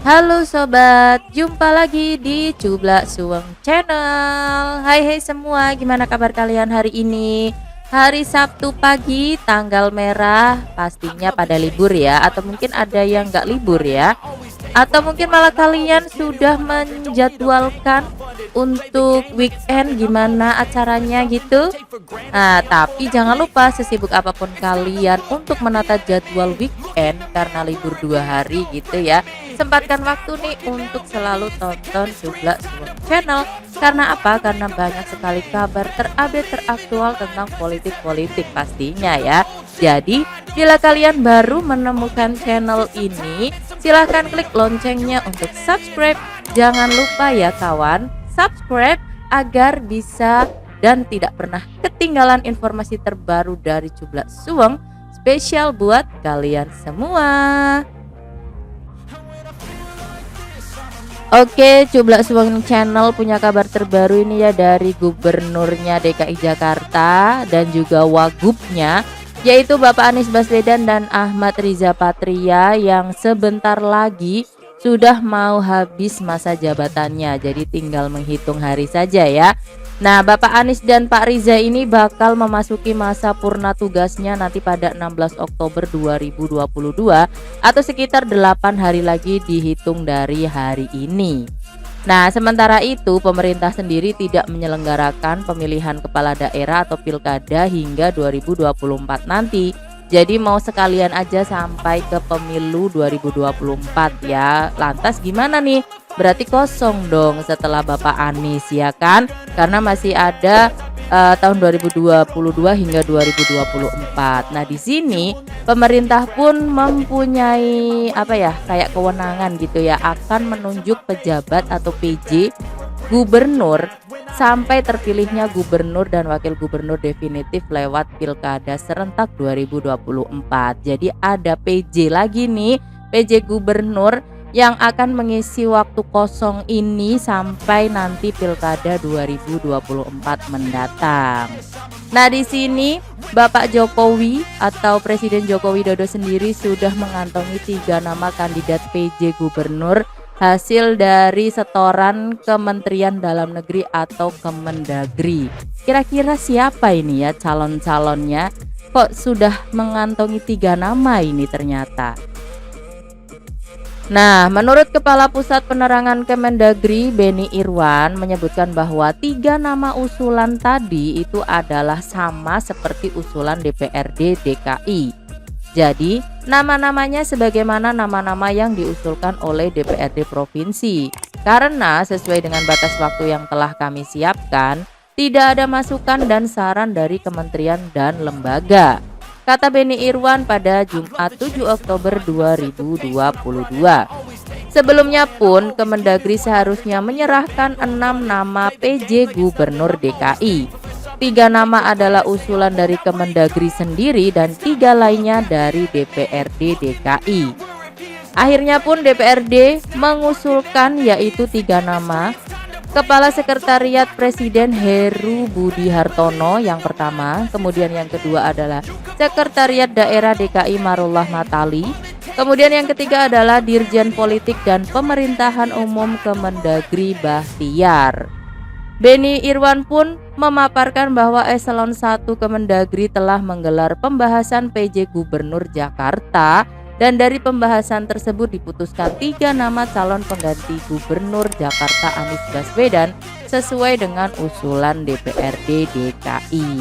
Halo sobat, jumpa lagi di Cublak Suweng Channel. Hai semua, gimana kabar kalian hari ini? Hari Sabtu pagi, tanggal merah, pastinya pada libur ya, atau mungkin ada yang nggak libur ya. Atau mungkin malah kalian sudah menjadwalkan untuk weekend gimana acaranya gitu. Nah, tapi jangan lupa sesibuk apapun kalian untuk menata jadwal weekend karena libur 2 hari gitu ya. Sempatkan waktu nih untuk selalu tonton Cublak Suweng Channel. Karena apa? Karena banyak sekali kabar terupdate teraktual tentang politik-politik pastinya ya. Jadi, bila kalian baru menemukan channel ini, silahkan klik loncengnya untuk subscribe. Jangan lupa ya kawan, subscribe agar bisa dan tidak pernah ketinggalan informasi terbaru dari Cublak Suweng spesial buat kalian semua. Oke, Cublak Suweng Channel punya kabar terbaru ini ya dari Gubernurnya DKI Jakarta dan juga Wagubnya, yaitu Bapak Anies Baswedan dan Ahmad Riza Patria yang sebentar lagi sudah mau habis masa jabatannya. Jadi tinggal menghitung hari saja ya. Nah, Bapak Anies dan Pak Riza ini bakal memasuki masa purna tugasnya nanti pada 16 Oktober 2022 atau sekitar 8 hari lagi dihitung dari hari ini. Nah, sementara itu pemerintah sendiri tidak menyelenggarakan pemilihan kepala daerah atau pilkada hingga 2024 nanti. Jadi mau sekalian aja sampai ke pemilu 2024 ya. Lantas gimana nih? Berarti kosong dong setelah Bapak Anies ya kan? Karena masih ada tahun 2022 hingga 2024. Nah, di sini pemerintah pun mempunyai kayak kewenangan gitu ya, akan menunjuk pejabat atau PJ gubernur sampai terpilihnya gubernur dan wakil gubernur definitif lewat pilkada serentak 2024. Jadi ada PJ lagi nih, PJ gubernur yang akan mengisi waktu kosong ini sampai nanti pilkada 2024 mendatang. Nah, di sini Bapak Jokowi atau Presiden Joko Widodo sendiri sudah mengantongi 3 nama kandidat PJ gubernur hasil dari setoran Kementerian Dalam Negeri atau Kemendagri. Kira-kira siapa ini ya calon-calonnya? Kok sudah mengantongi 3 nama ini ternyata? Nah, menurut Kepala Pusat Penerangan Kemendagri Beni Irwan menyebutkan bahwa 3 nama usulan tadi itu adalah sama seperti usulan DPRD DKI. Jadi, nama-namanya sebagaimana nama-nama yang diusulkan oleh DPRD Provinsi. Karena sesuai dengan batas waktu yang telah kami siapkan, tidak ada masukan dan saran dari kementerian dan lembaga, kata Beni Irwan pada Jumat 7 Oktober 2022. Sebelumnya pun Kemendagri seharusnya menyerahkan 6 nama PJ Gubernur DKI. 3 nama adalah usulan dari Kemendagri sendiri dan 3 lainnya dari DPRD DKI. Akhirnya pun DPRD mengusulkan yaitu 3 nama. Kepala Sekretariat Presiden Heru Budi Hartono yang pertama, kemudian yang kedua adalah Sekretariat Daerah DKI Marullah Matali, kemudian yang ketiga adalah Dirjen Politik dan Pemerintahan Umum Kemendagri Bahtiar. Beni Irwan pun memaparkan bahwa Eselon 1 Kemendagri telah menggelar pembahasan PJ Gubernur Jakarta dan dari pembahasan tersebut diputuskan 3 nama calon pengganti Gubernur Jakarta Anies Baswedan sesuai dengan usulan DPRD DKI.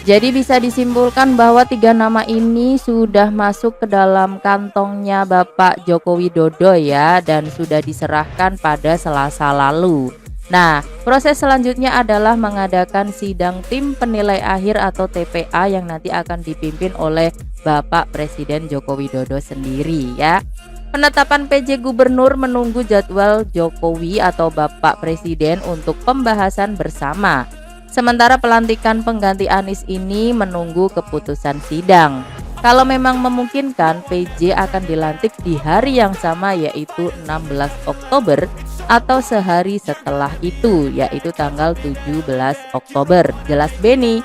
Jadi bisa disimpulkan bahwa 3 nama ini sudah masuk ke dalam kantongnya Bapak Joko Widodo ya, dan sudah diserahkan pada Selasa lalu. Nah, proses selanjutnya adalah mengadakan sidang tim penilai akhir atau TPA yang nanti akan dipimpin oleh Bapak Presiden Joko Widodo sendiri ya. Penetapan PJ Gubernur menunggu jadwal Jokowi atau Bapak Presiden untuk pembahasan bersama. Sementara pelantikan pengganti Anies ini menunggu keputusan sidang. Kalau memang memungkinkan, PJ akan dilantik di hari yang sama yaitu 16 Oktober atau sehari setelah itu yaitu tanggal 17 Oktober. Jelas Beni.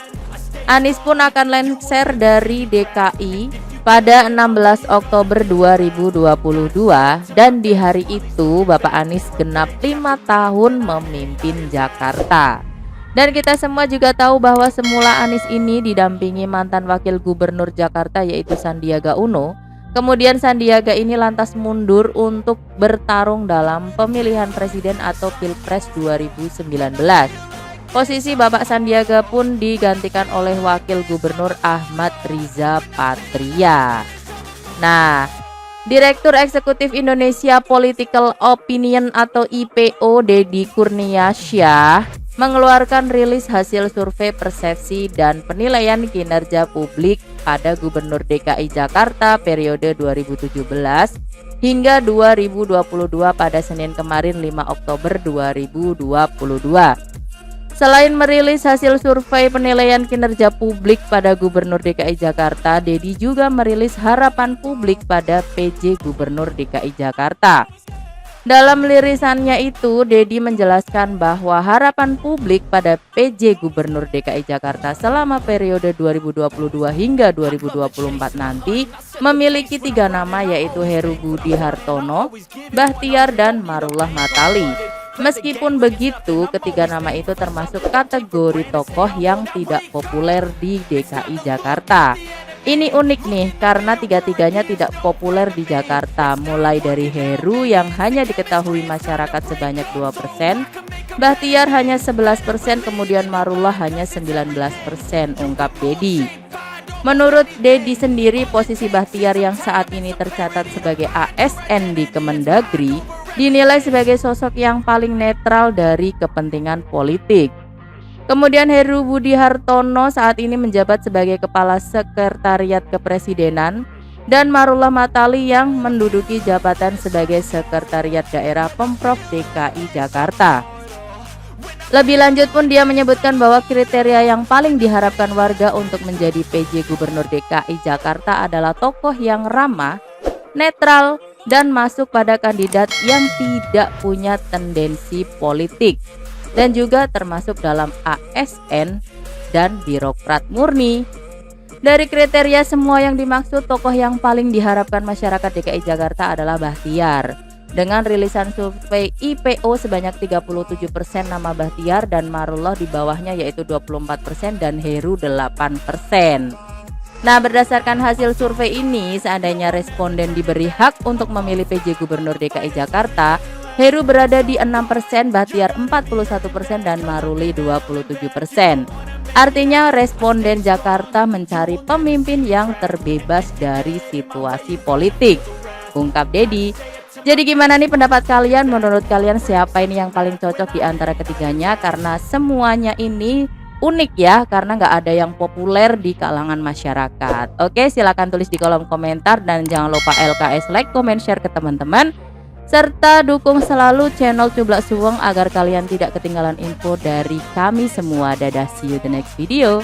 Anies pun akan lengser dari DKI pada 16 Oktober 2022 dan di hari itu Bapak Anies genap 5 tahun memimpin Jakarta. Dan kita semua juga tahu bahwa semula Anies ini didampingi mantan wakil gubernur Jakarta yaitu Sandiaga Uno. Kemudian Sandiaga ini lantas mundur untuk bertarung dalam pemilihan presiden atau Pilpres 2019. Posisi Bapak Sandiaga pun digantikan oleh wakil gubernur Ahmad Riza Patria. Nah, Direktur Eksekutif Indonesia Political Opinion atau IPO Deddy Kurniasyah mengeluarkan rilis hasil survei persepsi dan penilaian kinerja publik pada Gubernur DKI Jakarta periode 2017 hingga 2022 pada Senin kemarin 5 Oktober 2022. Selain merilis hasil survei penilaian kinerja publik pada Gubernur DKI Jakarta, Deddy juga merilis harapan publik pada PJ Gubernur DKI Jakarta. Dalam lirisannya itu, Deddy menjelaskan bahwa harapan publik pada PJ Gubernur DKI Jakarta selama periode 2022 hingga 2024 nanti memiliki 3 nama yaitu Heru Budi Hartono, Bahtiar, dan Marullah Matali. Meskipun begitu, ketiga nama itu termasuk kategori tokoh yang tidak populer di DKI Jakarta. Ini unik nih karena tiga-tiganya tidak populer di Jakarta, mulai dari Heru yang hanya diketahui masyarakat sebanyak 2%, Bahtiar hanya 11%, kemudian Marullah hanya 19%, ungkap Deddy. Menurut Deddy sendiri, posisi Bahtiar yang saat ini tercatat sebagai ASN di Kemendagri dinilai sebagai sosok yang paling netral dari kepentingan politik. Kemudian Heru Budi Hartono saat ini menjabat sebagai Kepala Sekretariat Kepresidenan dan Marullah Matali yang menduduki jabatan sebagai Sekretariat Daerah Pemprov DKI Jakarta. Lebih lanjut pun dia menyebutkan bahwa kriteria yang paling diharapkan warga untuk menjadi PJ Gubernur DKI Jakarta adalah tokoh yang ramah, netral, dan masuk pada kandidat yang tidak punya tendensi politik, dan juga termasuk dalam ASN dan birokrat murni. Dari kriteria semua yang dimaksud, tokoh yang paling diharapkan masyarakat DKI Jakarta adalah Bahtiar. Dengan rilisan survei IPO sebanyak 37% nama Bahtiar dan Marullah di bawahnya yaitu 24% dan Heru 8%. Nah, berdasarkan hasil survei ini, seandainya responden diberi hak untuk memilih PJ Gubernur DKI Jakarta, Heru berada di 6%, Bahtiar 41% dan Maruli 27%. Artinya responden Jakarta mencari pemimpin yang terbebas dari situasi politik, ungkap Deddy. Jadi gimana nih pendapat kalian? Menurut kalian siapa ini yang paling cocok di antara ketiganya? Karena semuanya ini unik ya, karena nggak ada yang populer di kalangan masyarakat. Oke, silakan tulis di kolom komentar dan jangan lupa LKS like, comment, share ke teman-teman. Serta dukung selalu channel Cublak Suweng agar kalian tidak ketinggalan info dari kami semua. Dadah, see you the next video.